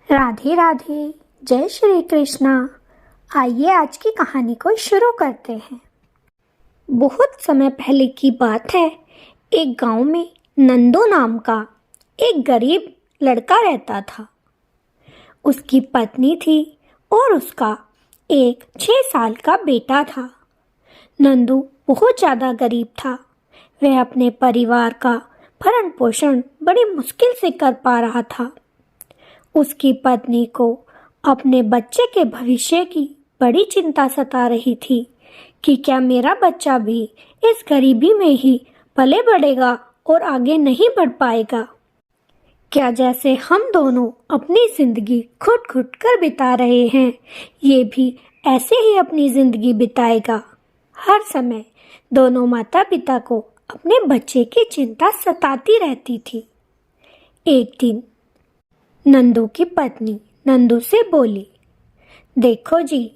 राधे राधे। जय श्री कृष्णा। आइए आज की कहानी को शुरू करते हैं। बहुत समय पहले की बात है। एक गांव में नंदू नाम का एक गरीब लड़का रहता था। उसकी पत्नी थी और उसका एक 6 साल का बेटा था। नंदू बहुत ज़्यादा गरीब था। वह अपने परिवार का भरण पोषण बड़ी मुश्किल से कर पा रहा था। उसकी पत्नी को अपने बच्चे के भविष्य की बड़ी चिंता सता रही थी कि क्या मेरा बच्चा भी इस गरीबी में ही पले बढ़ेगा और आगे नहीं बढ़ पाएगा। क्या जैसे हम दोनों अपनी जिंदगी घुट घुट कर बिता रहे हैं, ये भी ऐसे ही अपनी जिंदगी बिताएगा। हर समय दोनों माता पिता को अपने बच्चे की चिंता सताती रहती थी। एक दिन नंदू की पत्नी नंदू से बोली, देखो जी,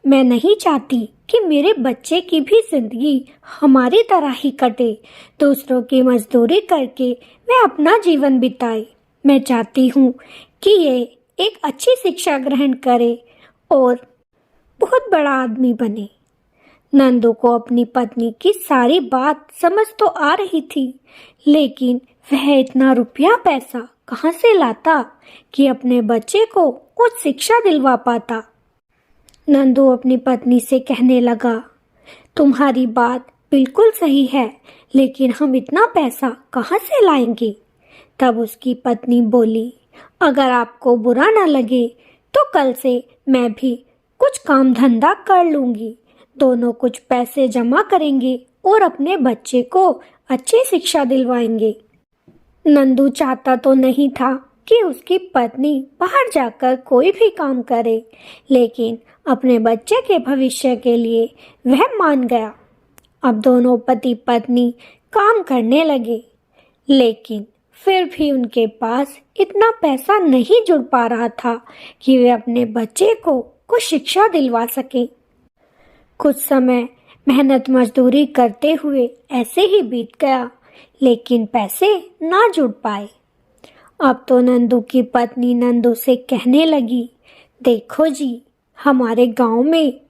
मैं नहीं चाहती कि मेरे बच्चे की भी जिंदगी हमारी तरह ही कटे। दूसरों की मजदूरी करके वह अपना जीवन बिताए। मैं चाहती हूँ कि ये एक अच्छी शिक्षा ग्रहण करे और बहुत बड़ा आदमी बने। नंदू को अपनी पत्नी की सारी बात समझ तो आ रही थी, लेकिन वह इतना रुपया पैसा कहाँ से लाता कि अपने बच्चे को कुछ शिक्षा दिलवा पाता। नंदू अपनी पत्नी से कहने लगा, तुम्हारी बात बिल्कुल सही है, लेकिन हम इतना पैसा कहाँ से लाएंगे। तब उसकी पत्नी बोली, अगर आपको बुरा न लगे तो कल से मैं भी कुछ काम धंधा कर लूंगी। दोनों कुछ पैसे जमा करेंगे और अपने बच्चे को अच्छी शिक्षा दिलवाएंगे। नंदू चाहता तो नहीं था कि उसकी पत्नी बाहर जाकर कोई भी काम करे, लेकिन अपने बच्चे के भविष्य के लिए वह मान गया। अब दोनों पति पत्नी काम करने लगे, लेकिन फिर भी उनके पास इतना पैसा नहीं जुड़ पा रहा था कि वे अपने बच्चे को कुछ शिक्षा दिलवा सके। कुछ समय मेहनत मजदूरी करते हुए ऐसे ही बीत गया, लेकिन पैसे ना जुड़ पाए। अब तो नंदू की पत्नी नंदू से कहने लगी, देखो जी, हमारे गांव में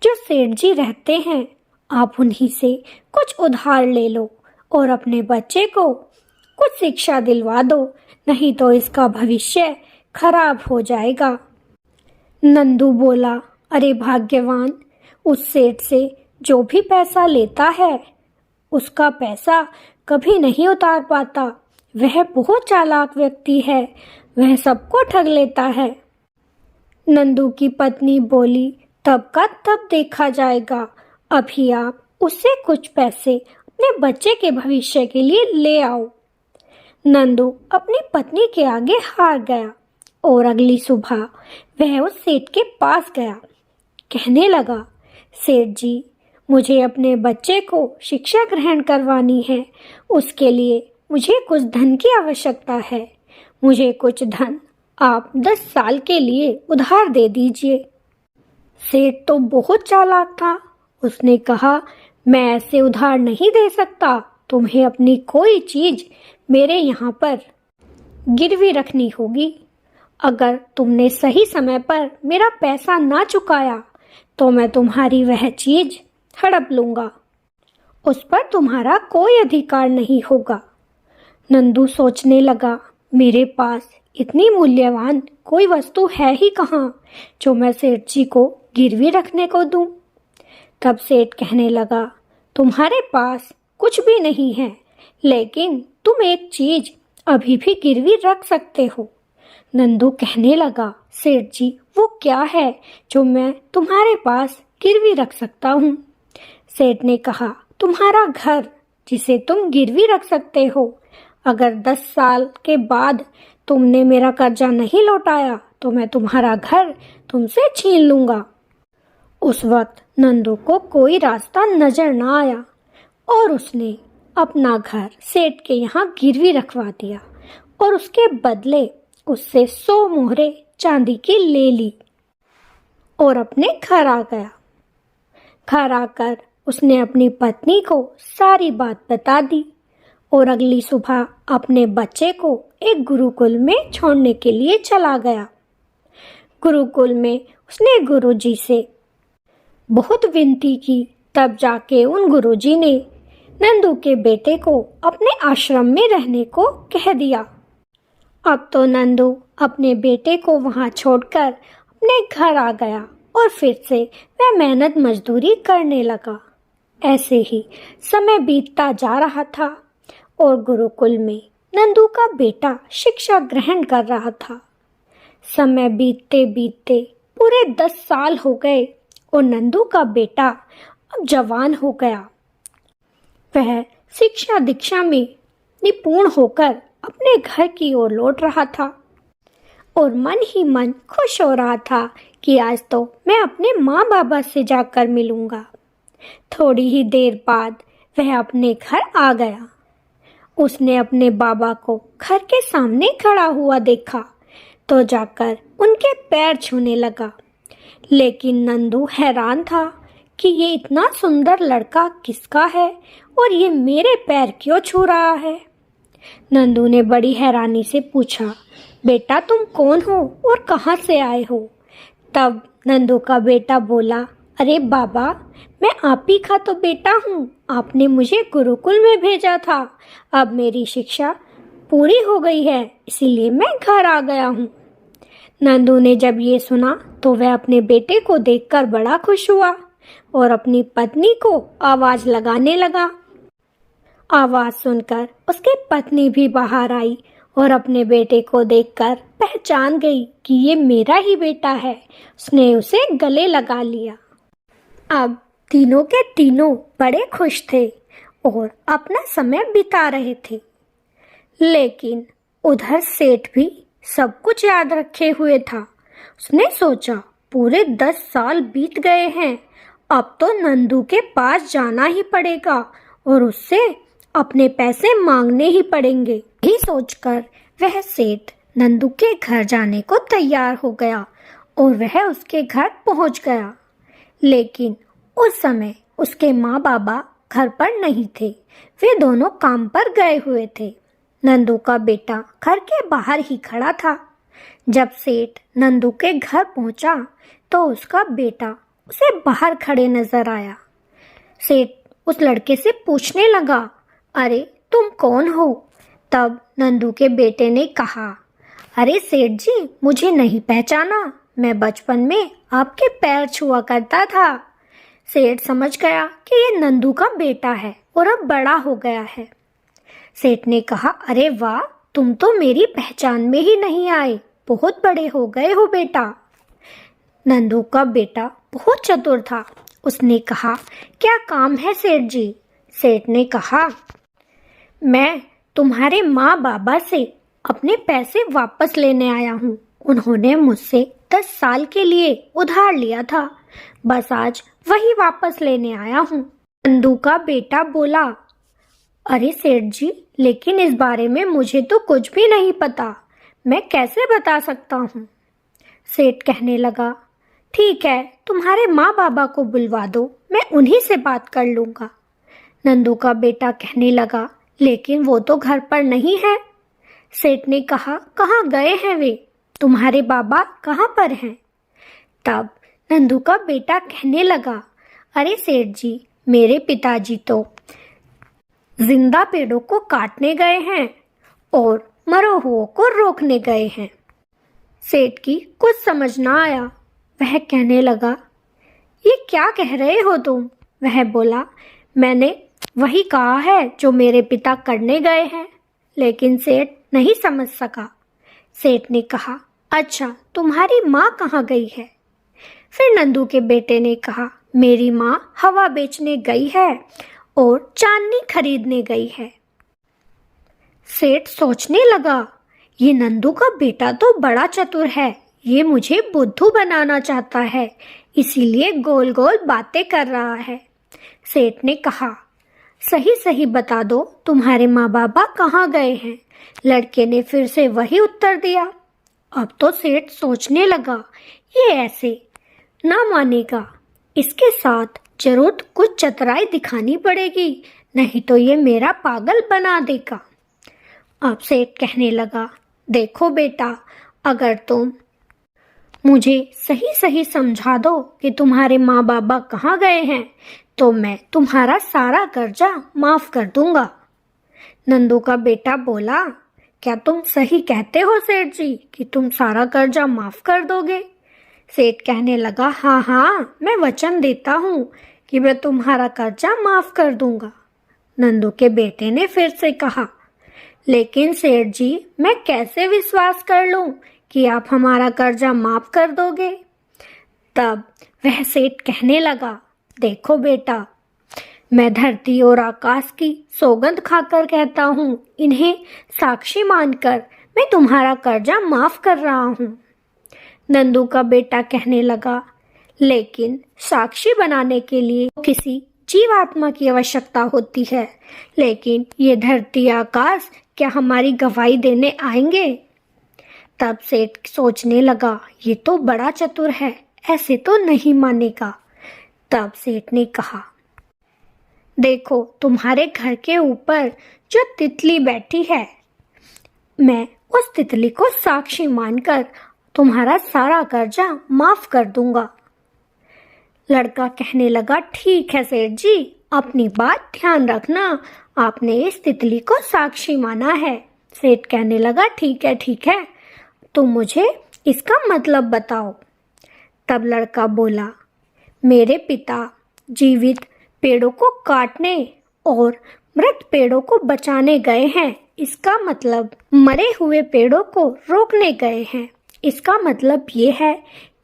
जो सेठ जी रहते हैं, आप उन्हीं से कुछ उधार ले लो और अपने बच्चे को कुछ शिक्षा दिलवा दो, नहीं तो इसका भविष्य खराब हो जाएगा। नंदू बोला, अरे भाग्यवान, उस सेठ से जो भी पैसा लेता है उसका पैसा कभी नहीं उतार पाता। वह बहुत चालाक व्यक्ति है, वह सबको ठग लेता है। नंदू की पत्नी बोली, तब का तब देखा जाएगा। अभी आप उससे कुछ पैसे अपने बच्चे के भविष्य के लिए ले आओ। नंदू अपनी पत्नी के आगे हार गया और अगली सुबह वह उस सेठ के पास गया। कहने लगा, सेठ जी, मुझे अपने बच्चे को शिक्षा ग्रहण करवानी है। उसके लिए मुझे कुछ धन की आवश्यकता है। मुझे कुछ धन आप 10 साल के लिए उधार दे दीजिए। सेठ तो बहुत चालाक था। उसने कहा, मैं ऐसे उधार नहीं दे सकता। तुम्हें अपनी कोई चीज मेरे यहाँ पर गिरवी रखनी होगी। अगर तुमने सही समय पर मेरा पैसा ना चुकाया तो मैं तुम्हारी वह चीज हड़प लूंगा। उस पर तुम्हारा कोई अधिकार नहीं होगा। नंदू सोचने लगा, मेरे पास इतनी मूल्यवान कोई वस्तु है ही कहाँ जो मैं सेठ जी को गिरवी रखने को दूं। तब सेठ कहने लगा, तुम्हारे पास कुछ भी नहीं है, लेकिन तुम एक चीज अभी भी गिरवी रख सकते हो। नंदू कहने लगा, सेठ जी, वो क्या है जो मैं तुम्हारे पास गिरवी रख सकता हूँ। सेठ ने कहा, तुम्हारा घर, जिसे तुम गिरवी रख सकते हो। अगर 10 साल के बाद तुमने मेरा कर्जा नहीं लौटाया तो मैं तुम्हारा घर तुमसे छीन लूंगा। उस वक्त नंदू को कोई रास्ता नजर न आया और उसने अपना घर सेठ के यहाँ गिरवी रखवा दिया और उसके बदले उससे 100 मोहरे चांदी की ले ली और अपने घर आ गया। घर आकर उसने अपनी पत्नी को सारी बात बता दी और अगली सुबह अपने बच्चे को एक गुरुकुल में छोड़ने के लिए चला गया। गुरुकुल में उसने गुरुजी से बहुत विनती की, तब जाके उन गुरुजी ने नंदू के बेटे को अपने आश्रम में रहने को कह दिया। अब तो नंदू अपने बेटे को वहाँ छोड़कर अपने घर आ गया और फिर से वह मेहनत मजदूरी करने लगा। ऐसे ही समय बीतता जा रहा था और गुरुकुल में नंदू का बेटा शिक्षा ग्रहण कर रहा था। समय बीतते बीतते पूरे 10 साल हो गए और नंदू का बेटा अब जवान हो गया। वह शिक्षा दीक्षा में निपुण होकर अपने घर की ओर लौट रहा था और मन ही मन खुश हो रहा था कि आज तो मैं अपने माँ बाबा से जाकर मिलूंगा। थोड़ी ही देर बाद वह अपने घर आ गया। उसने अपने बाबा को घर के सामने खड़ा हुआ देखा तो जाकर उनके पैर छूने लगा। लेकिन नंदू हैरान था कि ये इतना सुंदर लड़का किसका है और ये मेरे पैर क्यों छू रहा है। नंदू ने बड़ी हैरानी से पूछा, बेटा तुम कौन हो और कहाँ से आए हो? तब नंदू का बेटा बोला, अरे बाबा, मैं आप ही का तो बेटा हूँ। आपने मुझे गुरुकुल में भेजा था। अब मेरी शिक्षा पूरी हो गई है, इसीलिए मैं घर आ गया हूँ। नंदू ने जब ये सुना तो वह अपने बेटे को देखकर बड़ा खुश हुआ और अपनी पत्नी को आवाज लगाने लगा। आवाज सुनकर उसकी पत्नी भी बाहर आई और अपने बेटे को देखकर पहचान गई कि ये मेरा ही बेटा है। उसने उसे गले लगा लिया। अब तीनों के तीनों बड़े खुश थे और अपना समय बिता रहे थे। लेकिन उधर सेठ भी सब कुछ याद रखे हुए था। उसने सोचा, पूरे 10 साल बीत गए हैं, अब तो नंदू के पास जाना ही पड़ेगा और उससे अपने पैसे मांगने ही पड़ेंगे। यही सोचकर वह सेठ नंदू के घर जाने को तैयार हो गया और वह उसके घर पहुंच गया। लेकिन उस समय उसके माँ बाबा घर पर नहीं थे, वे दोनों काम पर गए हुए थे। नंदू का बेटा घर के बाहर ही खड़ा था। जब सेठ नंदू के घर पहुंचा तो उसका बेटा उसे बाहर खड़े नजर आया। सेठ उस लड़के से पूछने लगा, अरे तुम कौन हो? तब नंदू के बेटे ने कहा, अरे सेठ जी, मुझे नहीं पहचाना? मैं बचपन में आपके पैर छुआ करता था। सेठ समझ गया कि ये नंदू का बेटा है और अब बड़ा हो गया है। सेठ ने कहा, अरे वाह, तुम तो मेरी पहचान में ही नहीं आए, बहुत बड़े हो गए हो बेटा। नंदू का बेटा बहुत चतुर था। उसने कहा, क्या काम है सेठ जी? सेठ ने कहा, मैं तुम्हारे माँ बाबा से अपने पैसे वापस लेने आया हूँ। उन्होंने मुझसे 10 साल के लिए उधार लिया था, बस आज वही वापस लेने आया हूँ। नंदू का बेटा बोला, अरे सेठ जी, लेकिन इस बारे में मुझे तो कुछ भी नहीं पता, मैं कैसे बता सकता हूँ? सेठ कहने लगा, ठीक है, तुम्हारे माँ बाबा को बुलवा दो, मैं उन्हीं से बात कर लूँगा। नंदू का बेटा कहने लगा, लेकिन वो तो घर पर नहीं है। सेठ ने कहा, कहाँ गए हैं वे? तुम्हारे बाबा कहाँ पर हैं? तब नंदू का बेटा कहने लगा, अरे सेठ जी, मेरे पिताजी तो जिंदा पेड़ों को काटने गए हैं और मरो हुओं को रोकने गए हैं। सेठ की कुछ समझ ना आया। वह कहने लगा, ये क्या कह रहे हो तुम? वह बोला, मैंने वही कहा है जो मेरे पिता करने गए हैं। लेकिन सेठ नहीं समझ सका। सेठ ने कहा, अच्छा, तुम्हारी माँ कहाँ गई है? फिर नंदू के बेटे ने कहा, मेरी माँ हवा बेचने गई है और चांदनी खरीदने गई है। सेठ सोचने लगा, ये नंदू का बेटा तो बड़ा चतुर है, ये मुझे बुद्धू बनाना चाहता है, इसीलिए गोल गोल बातें कर रहा है। सेठ ने कहा, सही सही बता दो, तुम्हारे माँ बाबा कहाँ गए हैं? लड़के ने फिर से वही उत्तर दिया। अब तो सेठ सोचने लगा, ये ऐसे ना मानेगा, इसके साथ जरूर कुछ चतुराई दिखानी पड़ेगी, नहीं तो ये मेरा पागल बना देगा। अब सेठ कहने लगा, देखो बेटा, अगर तुम मुझे सही सही समझा दो कि तुम्हारे माँ बाबा कहाँ गए हैं, तो मैं तुम्हारा सारा कर्जा माफ कर दूंगा। नंदू का बेटा बोला, क्या तुम सही कहते हो सेठ जी कि तुम सारा कर्जा माफ कर दोगे? सेठ कहने लगा, हाँ हाँ, मैं वचन देता हूँ कि मैं तुम्हारा कर्जा माफ कर दूंगा। नंदू के बेटे ने फिर से कहा, लेकिन सेठ जी, मैं कैसे विश्वास कर लूं कि आप हमारा कर्जा माफ कर दोगे? तब वह सेठ कहने लगा, देखो बेटा, मैं धरती और आकाश की सौगंध खाकर कहता हूँ, इन्हें साक्षी मानकर मैं तुम्हारा कर्जा माफ कर रहा हूँ। नंदू का बेटा कहने लगा, लेकिन साक्षी बनाने के लिए किसी जीवात्मा की आवश्यकता होती है, लेकिन ये धरती आकाश क्या हमारी गवाही देने आएंगे? तब सेठ सोचने लगा, ये तो बड़ा चतुर है, ऐसे तो नहीं मानेगा। तब सेठ ने कहा, देखो, तुम्हारे घर के ऊपर जो तितली बैठी है, मैं उस तितली को साक्षी मानकर तुम्हारा सारा कर्जा माफ कर दूंगा। लड़का कहने लगा, ठीक है सेठ जी, अपनी बात ध्यान रखना, आपने इस तितली को साक्षी माना है। सेठ कहने लगा, ठीक है, तुम मुझे इसका मतलब बताओ। तब लड़का बोला, मेरे पिता जीवित पेड़ों को काटने और मृत पेड़ों को बचाने गए हैं, इसका मतलब मरे हुए पेड़ों को रोकने गए हैं। इसका मतलब ये है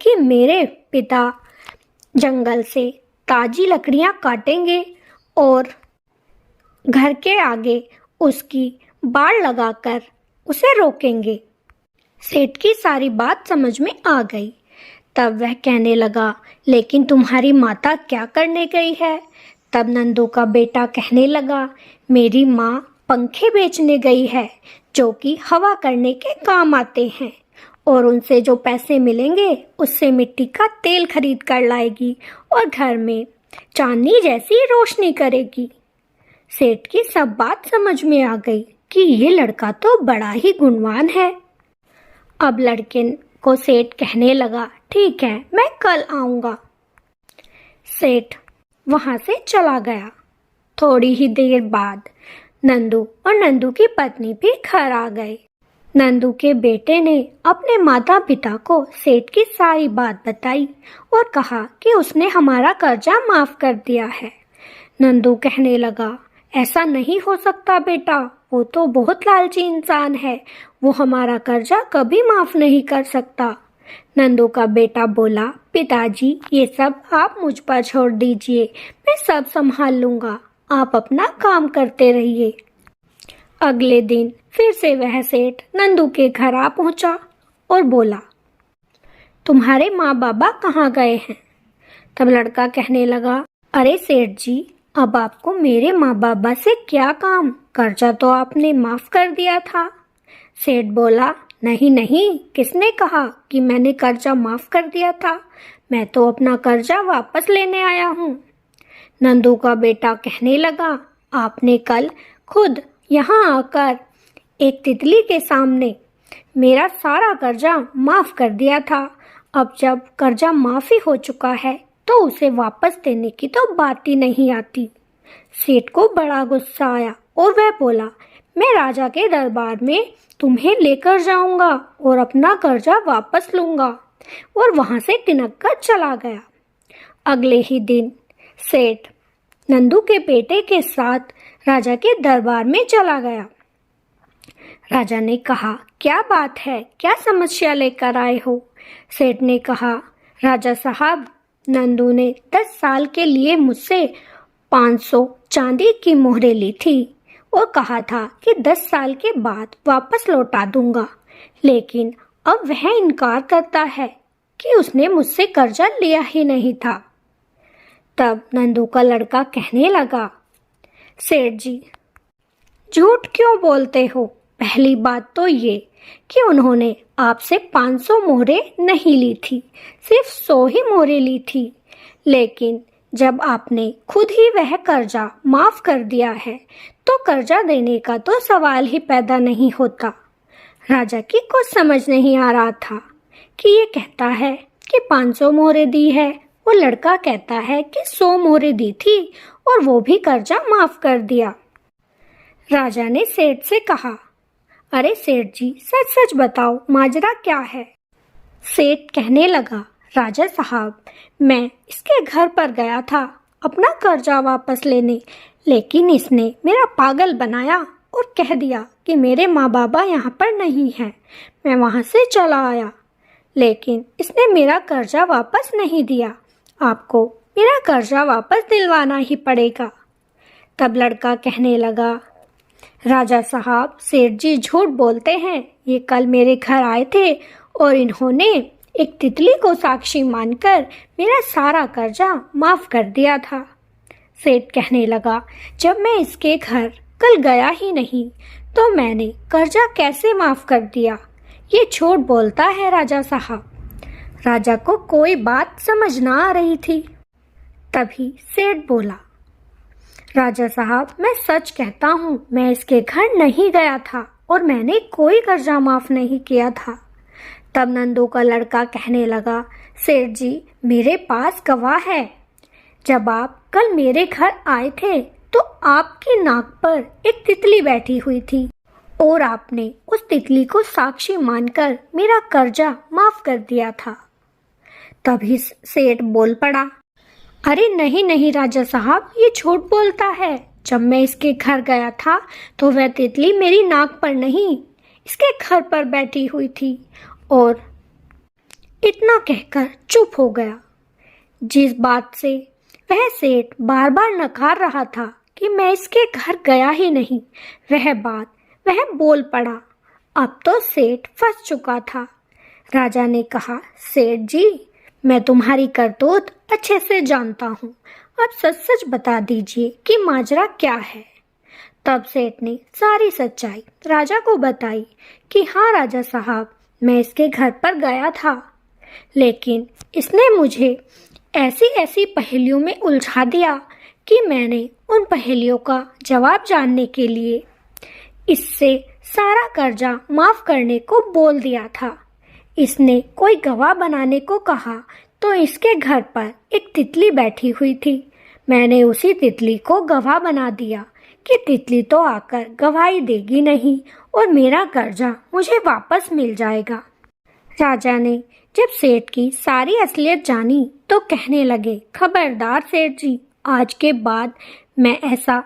कि मेरे पिता जंगल से ताजी लकड़ियां काटेंगे और घर के आगे उसकी बाड़ लगाकर उसे रोकेंगे। सेठ की सारी बात समझ में आ गई। तब वह कहने लगा, लेकिन तुम्हारी माता क्या करने गई है? तब नंदू का बेटा कहने लगा, मेरी माँ पंखे बेचने गई है, जो कि हवा करने के काम आते हैं, और उनसे जो पैसे मिलेंगे उससे मिट्टी का तेल खरीद कर लाएगी और घर में चांदनी जैसी रोशनी करेगी। सेठ की सब बात समझ में आ गई कि ये लड़का तो बड़ा ही गुणवान है। अब लड़के को सेठ कहने लगा, ठीक है, मैं कल आऊंगा। सेठ वहां से चला गया। थोड़ी ही देर बाद नंदू और नंदू की पत्नी भी घर आ गए। नंदू के बेटे ने अपने माता पिता को सेठ की सारी बात बताई और कहा कि उसने हमारा कर्जा माफ कर दिया है। नंदू कहने लगा, ऐसा नहीं हो सकता बेटा, वो तो बहुत लालची इंसान है, वो हमारा कर्जा कभी माफ नहीं कर सकता। नंदू का बेटा बोला, पिताजी, ये सब आप मुझ पर छोड़ दीजिए, मैं सब संभाल लूंगा, आप अपना काम करते रहिए। अगले दिन फिर से वह सेठ नंदू के घर आ पहुंचा और बोला, तुम्हारे माँ बाबा कहाँ गए हैं? तब लड़का कहने लगा, अरे सेठ जी, अब आपको मेरे माँ बाबा से क्या काम, कर्जा तो आपने माफ कर दिया था। सेठ बोला, नहीं, किसने कहा कि मैंने कर्जा माफ कर दिया था? मैं तो अपना कर्जा वापस लेने आया हूँ। नंदू का बेटा कहने लगा, आपने कल खुद यहाँ आकर एक तितली के सामने मेरा सारा कर्जा माफ कर दिया था। अब जब कर्जा माफी हो चुका है तो उसे वापस देने की तो बात ही नहीं आती। सेठ को बड़ा गुस्सा आया और वह बोला, मैं राजा के दरबार में तुम्हें लेकर जाऊंगा और अपना कर्जा वापस लूंगा, और वहां से तिनक कर चला गया। अगले ही दिन सेठ नंदू के बेटे के साथ राजा के दरबार में चला गया। राजा ने कहा, क्या बात है, क्या समस्या लेकर आए हो? सेठ ने कहा, राजा साहब, नंदू ने 10 साल के लिए मुझसे 500 चांदी की मोहरें ली थी और कहा था कि 10 साल के बाद वापस लौटा दूंगा, लेकिन अब वह इनकार करता है कि उसने मुझसे कर्जा लिया ही नहीं था। तब नंदू का लड़का कहने लगा, सेठ जी, झूठ क्यों बोलते हो? पहली बात तो ये कि उन्होंने आपसे 500 मोहरें नहीं ली थी, सिर्फ 100 ही मोहरें ली थी, लेकिन जब आपने खुद ही वह कर्जा माफ कर दिया है तो कर्जा देने का तो सवाल ही पैदा नहीं होता। राजा की कुछ समझ नहीं आ रहा था कि ये कहता है कि 500 मोहरें दी है, वो लड़का कहता है कि 100 मोहरें दी थी और वो भी कर्जा माफ कर दिया। राजा ने सेठ से कहा, अरे सेठ जी, सच सच बताओ, माजरा क्या है? सेठ कहने लगा, राजा साहब, मैं इसके घर पर गया था अपना कर्जा वापस लेने, लेकिन इसने मेरा पागल बनाया और कह दिया कि मेरे माँ बाबा यहाँ पर नहीं हैं। मैं वहाँ से चला आया, लेकिन इसने मेरा कर्जा वापस नहीं दिया। आपको मेरा कर्जा वापस दिलवाना ही पड़ेगा। तब लड़का कहने लगा, राजा साहब, सेठ जी झूठ बोलते हैं। ये कल मेरे घर आए थे और इन्होंने एक तितली को साक्षी मानकर मेरा सारा कर्जा माफ कर दिया था। सेठ कहने लगा, जब मैं इसके घर कल गया ही नहीं तो मैंने कर्जा कैसे माफ कर दिया? ये झूठ बोलता है राजा साहब। राजा को कोई बात समझ ना आ रही थी। तभी सेठ बोला, राजा साहब, मैं सच कहता हूँ, मैं इसके घर नहीं गया था और मैंने कोई कर्जा माफ नहीं किया था। तब नंदू का लड़का कहने लगा, सेठ जी, मेरे पास गवाह है। जब आप कल मेरे घर आए थे तो आपकी नाक पर एक तितली बैठी हुई थी और आपने उस तितली को साक्षी मानकर मेरा कर्जा माफ कर दिया था। तभी सेठ बोल पड़ा, अरे नहीं नहीं राजा साहब, ये झूठ बोलता है। जब मैं इसके घर गया था तो वह तितली मेरी नाक पर नहीं, इसके घर पर बैठी हुई थी। और इतना कहकर चुप हो गया। जिस बात से वह सेठ बार बार नकार रहा था कि मैं इसके घर गया ही नहीं, वह बात वह बोल पड़ा। अब तो सेठ फंस चुका था। राजा ने कहा, सेठ जी, मैं तुम्हारी करतूत अच्छे से जानता हूँ, अब सच सच बता दीजिए कि माजरा क्या है। तब सेठ ने सारी सच्चाई राजा को बताई कि हाँ राजा साहब, मैं इसके घर पर गया था, लेकिन इसने मुझे ऐसी ऐसी पहेलियों में उलझा दिया कि मैंने उन पहेलियों का जवाब जानने के लिए इससे सारा कर्जा माफ करने को बोल दिया था। इसने कोई गवाह बनाने को कहा तो इसके घर पर एक तितली बैठी हुई थी। मैंने उसी तितली को गवाह बना दिया कि तितली तो आकर गवाही देगी नहीं और मेरा कर्जा मुझे वापस मिल जाएगा। राजा ने जब सेठ की सारी असलियत जानी तो कहने लगे, खबरदार सेठ जी, आज के बाद मैं ऐसा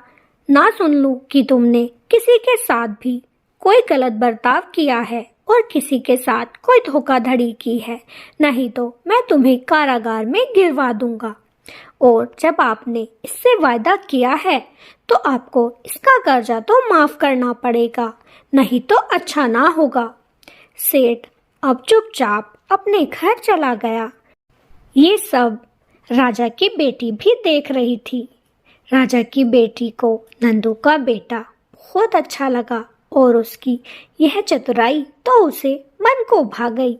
ना सुन लूं कि तुमने किसी के साथ भी कोई गलत बर्ताव किया है और किसी के साथ कोई धोखाधड़ी की है, नहीं तो मैं तुम्हें कारागार में गिरवा दूंगा। और जब आपने इससे वायदा किया है तो आपको इसका कर्जा तो माफ करना पड़ेगा, नहीं तो अच्छा ना होगा। सेठ अब चुपचाप अपने घर चला गया। ये सब राजा की बेटी भी देख रही थी। राजा की बेटी को नंदू का बेटा बहुत अच्छा लगा और उसकी यह चतुराई तो उसे मन को भा गई।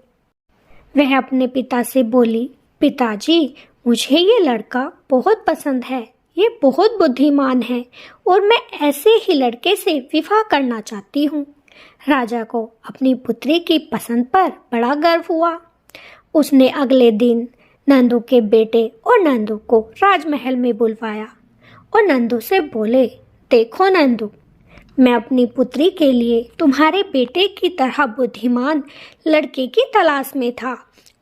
वह अपने पिता से बोली, पिताजी, मुझे ये लड़का बहुत पसंद है, ये बहुत बुद्धिमान है और मैं ऐसे ही लड़के से विवाह करना चाहती हूँ। राजा को अपनी पुत्री की पसंद पर बड़ा गर्व हुआ। उसने अगले दिन नंदू के बेटे और नंदू को राजमहल में बुलवाया और नंदू से बोले, देखो नंदू, मैं अपनी पुत्री के लिए तुम्हारे बेटे की तरह बुद्धिमान लड़के की तलाश में था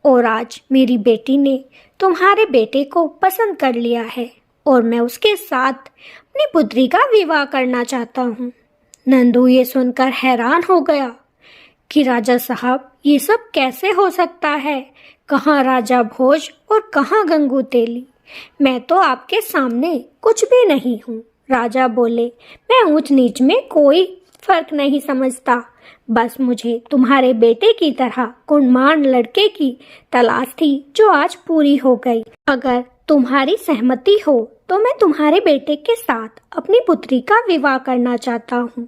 और आज मेरी बेटी ने तुम्हारे बेटे को पसंद कर लिया है और मैं उसके साथ अपनी पुत्री का विवाह करना चाहता हूँ। नंदू ये सुनकर हैरान हो गया कि राजा साहब, ये सब कैसे हो सकता है? कहाँ राजा भोज और कहाँ गंगू तेली? मैं तो आपके सामने कुछ भी नहीं हूँ। राजा बोले, मैं ऊंच नीच में कोई फर्क नहीं समझता, बस मुझे तुम्हारे बेटे की तरह गुणवान लड़के की तलाश थी जो आज पूरी हो गई। अगर तुम्हारी सहमति हो तो मैं तुम्हारे बेटे के साथ अपनी पुत्री का विवाह करना चाहता हूँ।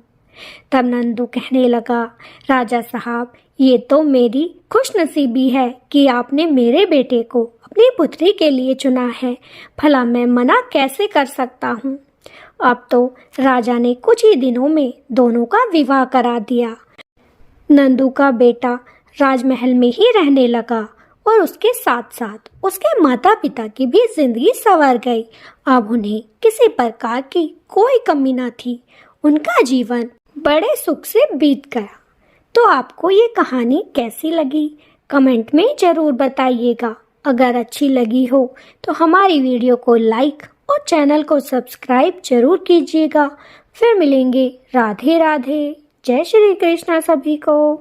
तब नंदू कहने लगा, राजा साहब, ये तो मेरी खुशनसीबी है कि आपने मेरे बेटे को अपनी पुत्री के लिए चुना है, भला मैं मना कैसे कर सकता हूँ। अब तो राजा ने कुछ ही दिनों में दोनों का विवाह करा दिया। नंदू का बेटा राजमहल में ही रहने लगा और उसके साथ साथ उसके माता पिता की भी जिंदगी संवर गई। अब उन्हें किसी प्रकार की कोई कमी न थी। उनका जीवन बड़े सुख से बीत गया। तो आपको ये कहानी कैसी लगी कमेंट में ज़रूर बताइएगा। अगर अच्छी लगी हो तो हमारी वीडियो को लाइक और चैनल को सब्सक्राइब जरूर कीजिएगा। फिर मिलेंगे। राधे राधे। जय श्री कृष्णा सभी को।